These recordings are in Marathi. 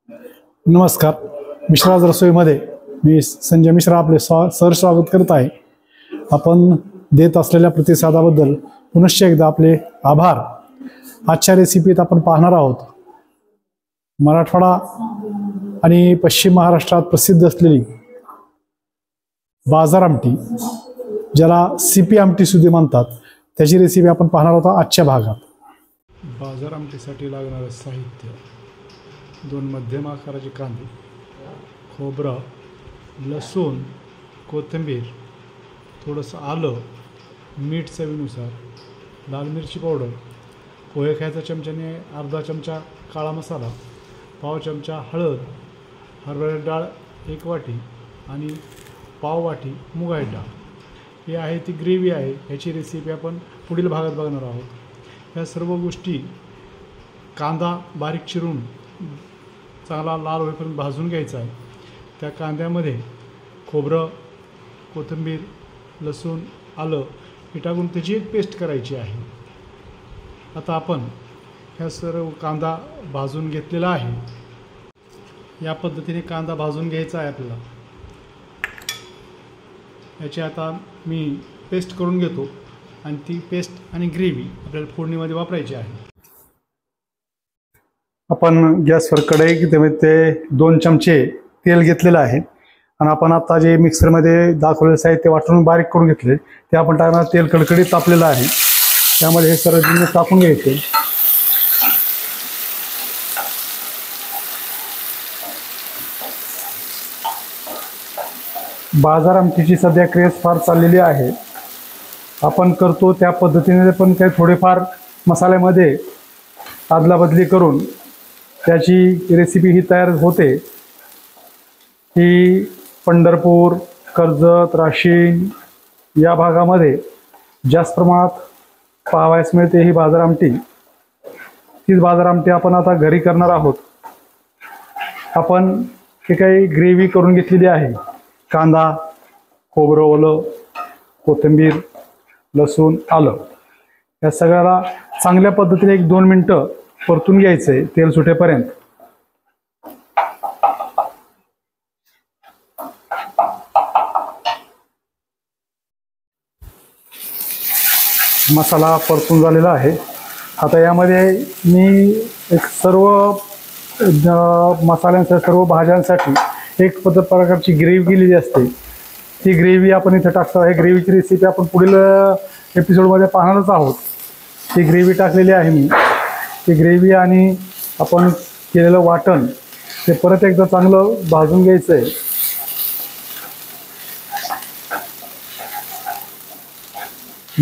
नमस्कार. मिश्राज रसोईमध्ये मी संजय मिश्रा आपले स्वागत करत आहे. आपण देत असलेल्या प्रतिसादाबद्दल पुनश्च एकदा आपले आभार. आजच्या रेसिपीत आपण पाहणार आहोत मराठवाडा आणि पश्चिम महाराष्ट्रात प्रसिद्ध असलेली बाजार आमटी, ज्याला सीपी आमटी सुद्धा म्हणतात, त्याची रेसिपी आपण पाहणार आहोत आजच्या भागात. बाजार आमटीसाठी लागणारे साहित्य: 2 मध्यम आकाराचे कांदे, खोबरं, लसूण, कोथिंबीर, थोडंसं आलं, मीठ चवीनुसार, लाल मिरची पावडर, पोहे खायचा चमच्याने अर्धा चमचा काळा मसाला, पाव चमचा हळद, हरभरा डाळ 1 वाटी आणि पाव वाटी मुगाची डाळ. ही आहे ती ग्रेव्ही आहे. ह्याची रेसिपी आपण पुढील भागात बघणार आहोत. या सर्व गोष्टी कांदा बारीक चिरून चांगला लाल होईपर्यंत भाजून घ्यायचा आहे. त्या कांद्यामध्ये खोबरं, कोथिंबीर, लसूण, आलं हे टाकून त्याची एक पेस्ट करायची आहे. आता आपण ह्या सर्व कांदा भाजून घेतलेला आहे. या पद्धतीने कांदा भाजून घ्यायचा आहे आपल्याला. याची आता मी पेस्ट करून घेतो आणि ती पेस्ट आणि ग्रेव्ही आपल्याला फोडणीमध्ये वापरायची आहे. आपण गॅसवर कढई ते 2 चमचे तेल घेतलेलं आहे आणि आपण आता जे मिक्सरमध्ये दाखवलेलं साहित्य वाटून बारीक करून घेतले ते आपण टाकणार. तेल कडकडीत तापलेलं आहे, त्यामध्ये हे सर्व जिन्नस टाकून घ्यायचे. बाजार आमटीची सध्या क्रेज फार चाललेली आहे. आपण करतो त्या पद्धतीने पण काही थोडेफार मसाल्यामध्ये अदलाबदली करून त्याची रेसिपी ही तयार होते. ही पंढरपूर, कर्जत, राशीन या भागामध्ये जास्त प्रमाणात पाहावयास मिळते ही बाजार आमटी. तीच बाजार आमटी आपण आता घरी करणार आहोत. आपण हे काही ग्रेव्ही करून घेतलेली आहे. कांदा, खोबरं ओलं, कोथिंबीर, लसूण, आलं या सगळ्याला चांगल्या पद्धतीने 1-2 मिनटं परतून घ्यायचं आहे तेल सुटेपर्यंत. मसाला परतून झालेला आहे. आता यामध्ये मी एक सर्व मसाल्यांसाठी, सर्व भाज्यांसाठी एक प्रकारची ग्रेव्ही केलेली असते. ती ग्रेव्ही आपण इथे टाकतो आहे. ग्रेव्हीची रेसिपी आपण पुढील एपिसोडमध्ये पाहणारच आहोत. ती ग्रेव्ही टाकलेली आहे मी. ती ग्रेव्ही आणि आपण केलेलं वाटण ते परत एकदा चांगलं भाजून घ्यायचं आहे.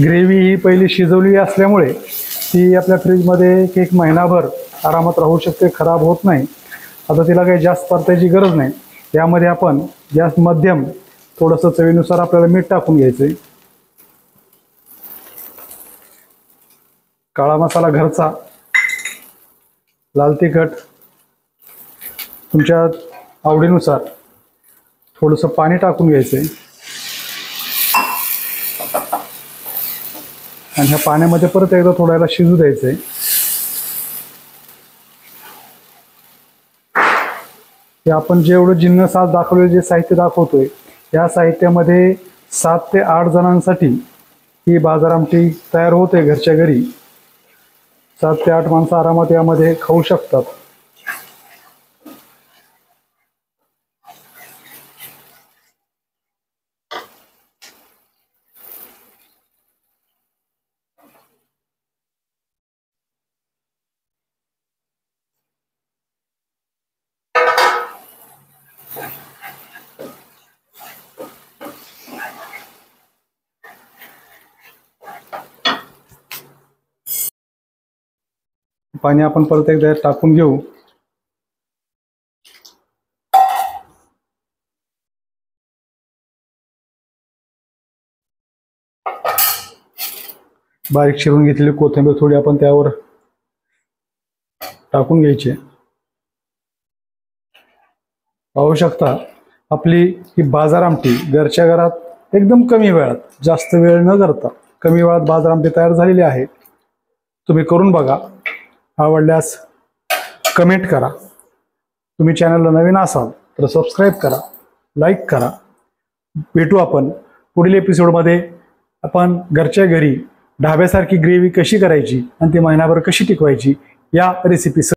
ग्रेव्ही ही पहिली शिजवली असल्यामुळे ती आपल्या फ्रीजमध्ये 1 महिनाभर आरामात राहू शकते, खराब होत नाही. आता तिला काही जास्त परतायची गरज नाही. यामध्ये आपण गॅस मध्यम, थोडंसं चवीनुसार आपल्याला मीठ टाकून घ्यायचं आहे. काळा मसाला घरचा, लाल तिखट तुमच्या आवडीनुसार, थोडंसं पाणी टाकून घ्यायचं आहे आणि ह्या पाण्यामध्ये परत एकदा थोड्याला शिजू द्यायचं आहे. हे आपण जेवढं जिन्नस आज दाखवलेलं जे साहित्य दाखवतोय, या साहित्यामध्ये 7 ते 8 जणांसाठी ही बाजार आमटी तयार होते घरच्या घरी. 7 ते 8 माणसं आरामात यामध्ये खाऊ शकतात. पाणी आपण परत एकदा टाकून घेऊ. बारीक चिरून घेतलेली कोथिंबीर थोडी आपण त्यावर टाकून घ्यायची. पाहू शकता आपली ही बाजार आमटी घरच्या घरात एकदम कमी वेळात, जास्त वेळ न करता कमी वेळात बाजार आमटी तयार झालेली आहे. तुम्ही करून बघा. आवडल्यास कमेंट करा. तुम्ही चॅनलला नवीन असाल तर सबस्क्राईब करा, लाईक करा. भेटू आपण पुढील एपिसोडमध्ये. आपण घरच्या घरी ढाब्यासारखी ग्रेव्ही कशी करायची आणि ती महिनाभर कशी टिकवायची या रेसिपी